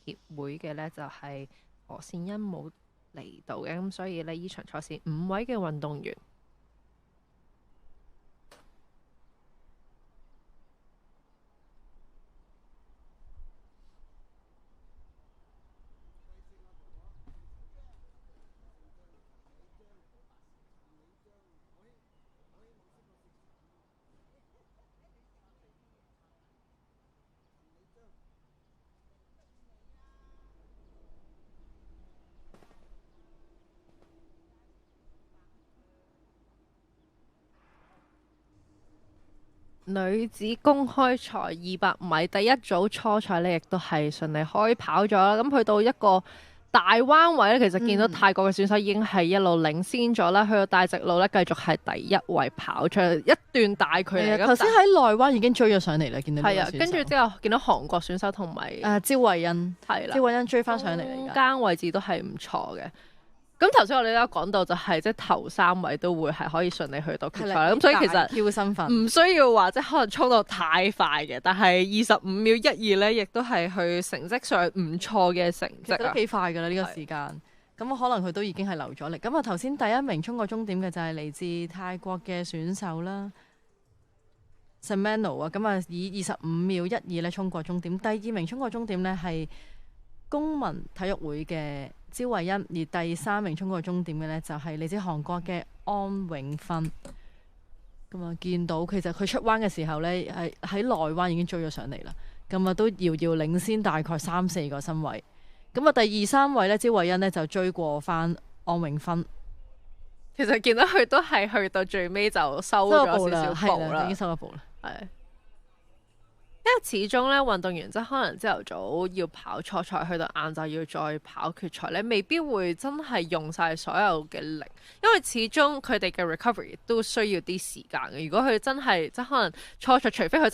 協會嘅呢，就係何善恩冇嚟到嘅，咁所以呢，呢場賽事5位嘅運動員。女子公開賽200米第一組初賽呢，亦都係順利開跑咗啦。咁去到一個大彎位呢，其實見到泰國嘅選手已經係一路領先咗啦。去到大直路呢，繼續係第一位跑出一段大距離。頭先喺內彎已經追咗上嚟啦，見到係啊，跟住之後見到韓國選手同埋焦慧欣係啦，焦慧欣追翻上嚟啦，中間位置都係唔錯嘅。咁頭先我哋都有講到，就係即係頭3位都會係可以順利去到決賽啦。咁所以其實唔需要話即係可能衝到太快嘅，但係25秒12咧，亦都係佢成績上唔錯嘅成績啊。都幾快㗎啦呢個時間。咁可能佢都已經係留咗力。咁啊頭先第一名衝過終點嘅就係嚟自泰國嘅選手啦 Samano 啊，咁啊以25秒12咧衝過終點。第2名衝過終點呢係公民體育會嘅焦慧欣，而第3名衝過終點嘅呢，就係嚟自韓國嘅安永芬。咁啊，見到其實佢出彎嘅時候呢，係喺內彎已經追咗上嚟啦。咁啊，都遙遙領先大概3-4個身位。咁啊，第2、3位呢，焦慧欣呢就追過翻安永芬。其實見到佢都係去到最尾就收咗少少步啦，已經收咗步啦。係。因為始終咧運動員即係可能朝頭早要跑初賽，去到晏晝要再跑決賽咧，未必會真係用晒所有嘅力，因為始終佢哋嘅 recovery 都需要啲時間嘅。如果佢真係即係可能初賽，除非佢真